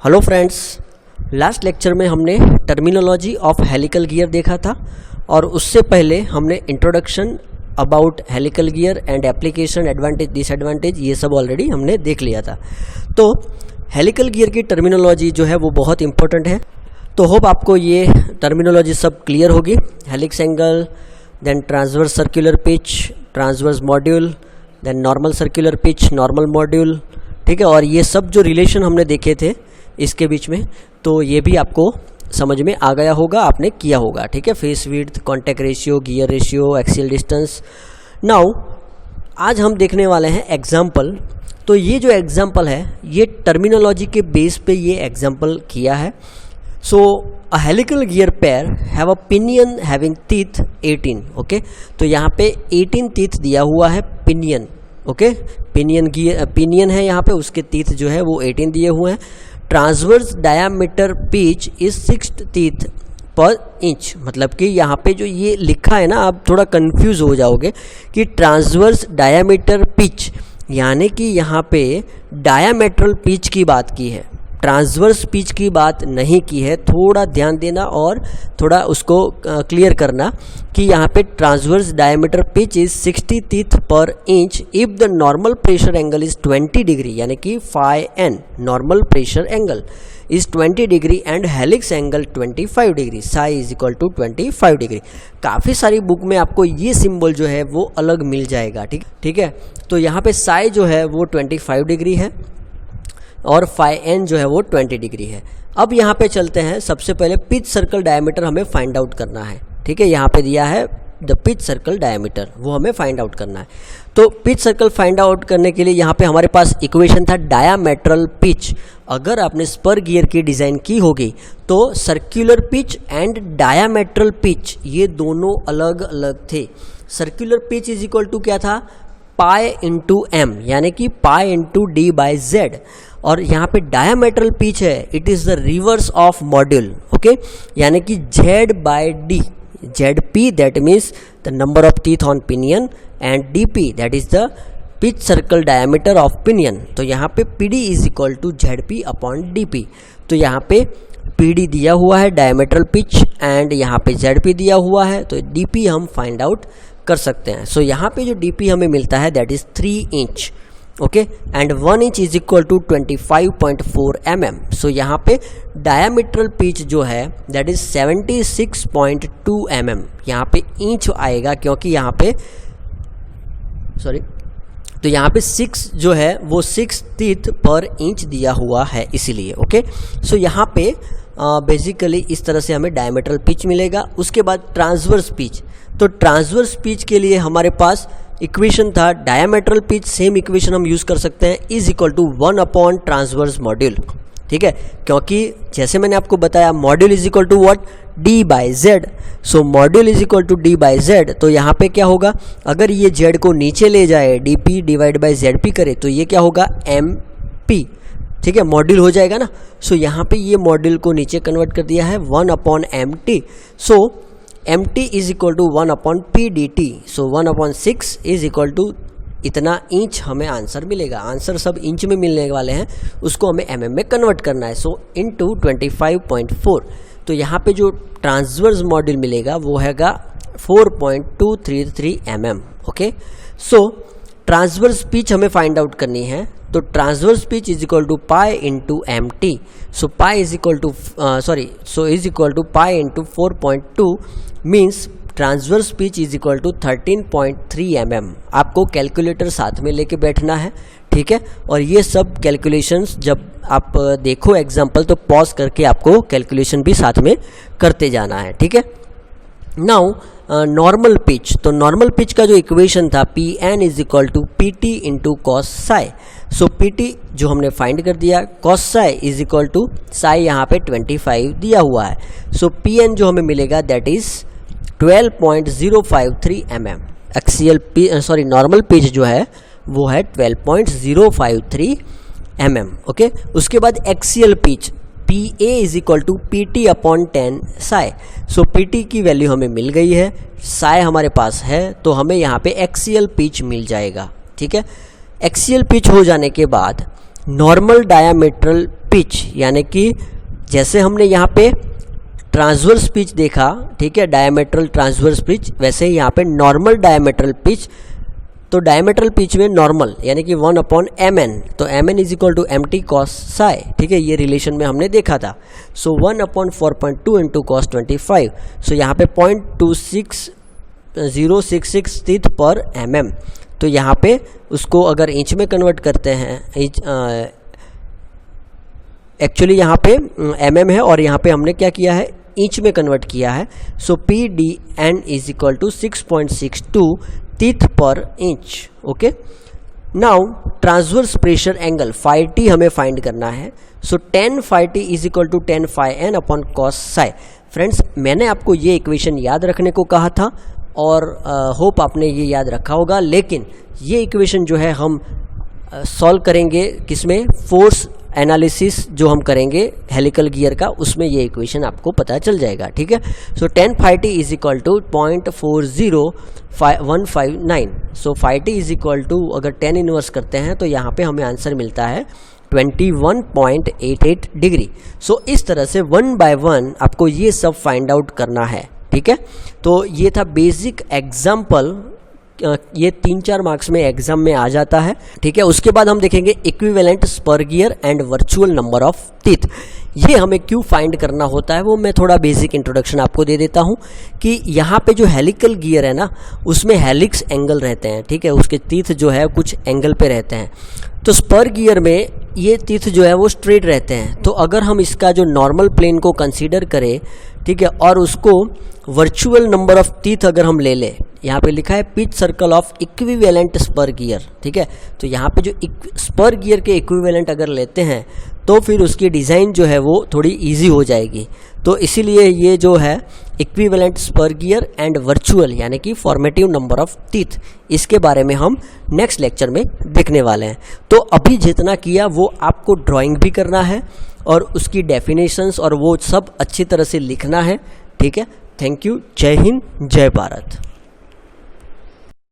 Hello friends, last lecture में हमने terminology of helical gear देखा था और उससे पहले हमने introduction about helical gear and application, advantage, disadvantage, ये सब ऑलरेडी हमने देख लिया था। तो हेलिकल गियर की टर्मिनोलॉजी जो है वो बहुत इंपॉर्टेंट है। तो होप आपको ये टर्मिनोलॉजी सब क्लियर होगी। Helix angle, then transverse circular pitch, transverse module, then normal circular pitch, normal module, ठीक है। और ये सब जो रिलेशन हमने देखे थे इसके बीच में, तो ये भी आपको समझ में आ गया होगा, आपने किया होगा, ठीक है। Face width, contact ratio, gear ratio, axial distance. Now आज हम देखने वाले हैं एग्जाम्पल। तो ये जो एग्जाम्पल है ये टर्मिनोलॉजी के बेस पे ये एग्जाम्पल किया है। So a helical gear pair have a pinion having teeth 18, okay. तो यहाँ पे 18 टीथ दिया हुआ है पिनियन, ओके। पिनियन है यहाँ पे, उसके टीथ जो है वो 18 दिए हुए हैं। Transverse diameter pitch is 6 teeth per inch, मतलब कि यहाँ पे जो ये लिखा है ना, आप थोड़ा कंफ्यूज हो जाओगे कि ट्रांसवर्स डायामीटर पिच, यानी कि यहाँ पे डायामेट्रल पिच की बात की है, ट्रांसवर्स पिच की बात नहीं की है। थोड़ा ध्यान देना और थोड़ा उसको क्लियर करना कि यहाँ पे transverse diameter pitch is 60 teeth per inch if the normal pressure angle is 20 degree, यानी कि φn normal pressure angle is 20 degree and helix angle 25 degree, psi is equal to 25 degree. काफ़ी सारी बुक में आपको ये सिंबल जो है वो अलग मिल जाएगा, ठीक है। तो यहाँ पे साई जो है वो 25 डिग्री है और φn जो है वो 20 डिग्री है। अब यहाँ पे चलते हैं, सबसे पहले पिच सर्कल डायमीटर हमें फाइंड आउट करना है, ठीक है। यहाँ पे दिया है द पिच सर्कल डायमीटर, वो हमें फाइंड आउट करना है। तो पिच सर्कल फाइंड आउट करने के लिए यहाँ पे हमारे पास इक्वेशन था डायामेट्रल पिच। अगर आपने स्पर गियर की डिज़ाइन की होगी तो circular pitch and diametral pitch ये दोनों अलग अलग थे। Circular pitch is equal to क्या था, पाई इंटू एम, यानी कि pi into D by Z. और यहाँ पे डायामेट्रल पिच है, it is the reverse of module, okay, यानी कि Z by D, Z P that means the number of teeth on pinion and D P that is the pitch circle diameter of pinion. तो यहाँ पे P D is equal to Z P upon D P. तो यहाँ पे P D दिया हुआ है diametral pitch and यहाँ पे जेड पी दिया हुआ है, तो डी पी हम फाइंड आउट कर सकते हैं। सो यहाँ पे जो डी पी हमें मिलता है that is 3 inch, okay, and 1 inch is equal to 25.4 mm। So यहाँ पे डायामीट्रल पिच जो है दैट इज 76.2 mm। यहाँ पे इंच आएगा क्योंकि यहाँ पे तो यहाँ पे 6 जो है वो 6 टीथ पर इंच दिया हुआ है इसीलिए, ओके। सो यहाँ पे बेसिकली इस तरह से हमें डायमीट्रल पिच मिलेगा। उसके बाद ट्रांसवर्स पिच, तो ट्रांसवर्स पिच के लिए हमारे पास इक्वेशन था डायमीट्रल पिच, सेम इक्वेशन हम यूज़ कर सकते हैं, is equal to 1 upon transverse module, ठीक है। क्योंकि जैसे मैंने आपको बताया module is equal to what, D by Z. So module is equal to D by Z. तो यहाँ पे क्या होगा, अगर ये जेड को नीचे ले जाए, D P divide by Z P करे, तो ये क्या होगा, एम पी, ठीक है, मॉड्यूल हो जाएगा ना। सो यहाँ पे ये मॉड्यूल को नीचे कन्वर्ट कर दिया है 1 upon M T. So M T is equal to 1 upon P D T. So 1 upon 6 is equal to इतना इंच हमें आंसर मिलेगा। आंसर सब इंच में मिलने वाले हैं, उसको हमें एम में कन्वर्ट करना है। So into 25.4। तो यहाँ पे जो ट्रांसवर्स मॉड्यूल मिलेगा वो हैगा 4.233 mm, okay. So transverse pitch हमें फाइंड आउट करनी है, तो transverse pitch is equal to pi into M T. So pi is equal to is equal to pi into 4.2 means transverse pitch is equal to 13.3 mm। आपको calculator साथ में लेके बैठना है, ठीक है। और ये सब कैलकुलेशंस जब आप देखो एग्जाम्पल तो पॉज करके आपको कैलकुलेशन भी साथ में करते जाना है, ठीक है। नाउ नॉर्मल पिच, तो नॉर्मल पिच का जो इक्वेशन था P N is equal to P T into cos psi. So P T जो हमने फाइंड कर दिया, cos psi is equal to psi यहाँ पे 25 दिया हुआ है। सो पी एन जो हमें मिलेगा that is 12.053 mm। Axial normal pitch जो है वो है 12.053 mm, ओके। उसके बाद axial pitch P A is equal to P T upon 10 psi. So P T की वैल्यू हमें मिल गई है, साई हमारे पास है, तो हमें यहाँ पे एक्सियल पिच मिल जाएगा, ठीक है। एक्सियल पिच हो जाने के बाद नॉर्मल डायामीट्रल पिच, यानी कि जैसे हमने यहाँ पे ट्रांसवर्स पिच देखा, ठीक है, डायमेट्रल ट्रांसवर्स पिच, वैसे ही यहाँ पे नॉर्मल डायमेट्रल पिच। तो डायमेट्रल पिच में नॉर्मल यानी कि 1/mn, तो mn is equal to mt cos psi, ठीक है, ये रिलेशन में हमने देखा था। सो 1/4.2 इंटू cos 25, सो यहाँ पे 0.26066 टीथ पर mm। तो यहाँ पे उसको अगर इंच में कन्वर्ट करते हैं, इंच एक्चुअली यहाँ पे mm है और यहाँ पे हमने क्या किया है, इंच में कन्वर्ट किया है। So PDN is equal to 6.62 teeth per inch. Okay, now transverse pressure angle phi t हमें फाइंड करना है। So tan phi t is equal to tan phi n upon cos psi। Friends, मैंने आपको ये equation याद रखने को कहा था और होप आपने ये याद रखा होगा, लेकिन ये इक्वेशन जो है हम सॉल्व करेंगे किसमें, फोर्स एनालिसिस जो हम करेंगे हेलिकल गियर का, उसमें ये इक्वेशन आपको पता चल जाएगा, ठीक है। So tan phi t is equal to 0.40159। So phi t is equal to अगर tan इनवर्स करते हैं तो यहाँ पे हमें आंसर मिलता है 21.88 डिग्री। सो इस तरह से 1 बाय 1 आपको ये सब फाइंड आउट करना है, ठीक है। तो ये था बेसिक एग्जाम्पल, ये 3-4 मार्क्स में एग्जाम में आ जाता है, ठीक है। उसके बाद हम देखेंगे equivalent spur gear and virtual number of teeth. ये हमें क्यों फाइंड करना होता है वो मैं थोड़ा बेसिक इंट्रोडक्शन आपको दे देता हूँ कि यहाँ पे जो हेलिकल गियर है ना, उसमें हेलिक्स एंगल रहते हैं, ठीक है, उसके टीथ जो है कुछ एंगल पे रहते हैं। तो स्पर गियर में ये टीथ जो है वो स्ट्रेट रहते हैं। तो अगर हम इसका जो नॉर्मल प्लेन को कंसीडर करें, ठीक है, और उसको वर्चुअल नंबर ऑफ टीथ अगर हम ले लें, यहाँ पे लिखा है pitch circle of equivalent spur gear, ठीक है। तो यहाँ पे जो स्पर गियर के इक्विवेलेंट अगर लेते हैं तो फिर उसकी डिज़ाइन जो है वो थोड़ी इजी हो जाएगी। तो इसीलिए ये जो है equivalent spur gear and virtual यानी कि फॉर्मेटिव नंबर ऑफ टीथ, इसके बारे में हम नेक्स्ट लेक्चर में देखने वाले हैं। तो अभी जितना किया वो आपको ड्राइंग भी करना है और उसकी डेफिनेशंस और वो सब अच्छी तरह से लिखना है, ठीक है। Thank you. जय हिंद, जय भारत।